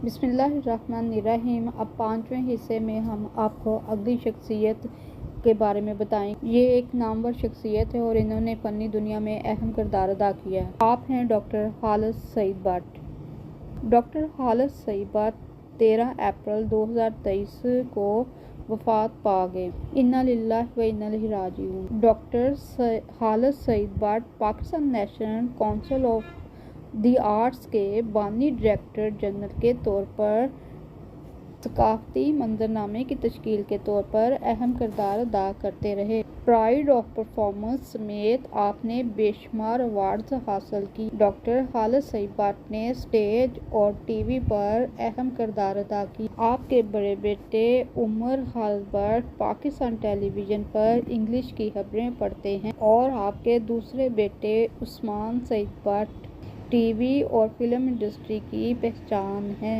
بسم اللہ الرحمن الرحیم۔ اب 5ویں حصے میں ہم آپ کو اگلی شخصیت کے بارے میں بتائیں۔ یہ ایک نامور شخصیت ہے اور انہوں نے فنی دنیا میں اہم کردار ادا کیا ہے۔ آپ ہیں doctor Khalid Saeed but. Doctor Khalid Saeed but 13 April 2023 کو وفات پا گئے۔ انا للہ و انا الیہ راجعون۔ Doctor Khalid Saeed but Pakistan national council of the arts کے بانی ڈائریکٹر جنرل کے طور پر ثقافتی منظرنامے کی تشکیل کے طور پر اہم کردار ادا کرتے رہے۔ پرائڈ آف پرفارمنس سمیت آپ نے بے شمار ایوارڈز حاصل کی۔ ڈاکٹر خالد سعید بٹ نے اسٹیج اور ٹی وی پر اہم کردار ادا کیا۔ آپ کے بڑے بیٹے عمر خالد بٹ پاکستان ٹیلی ویژن پر انگلش کی خبریں پڑھاتے ہیں اور آپ کے دوسرے بیٹے عثمان سعید بٹ ٹی وی اور فلم انڈسٹری کی پہچان ہیں۔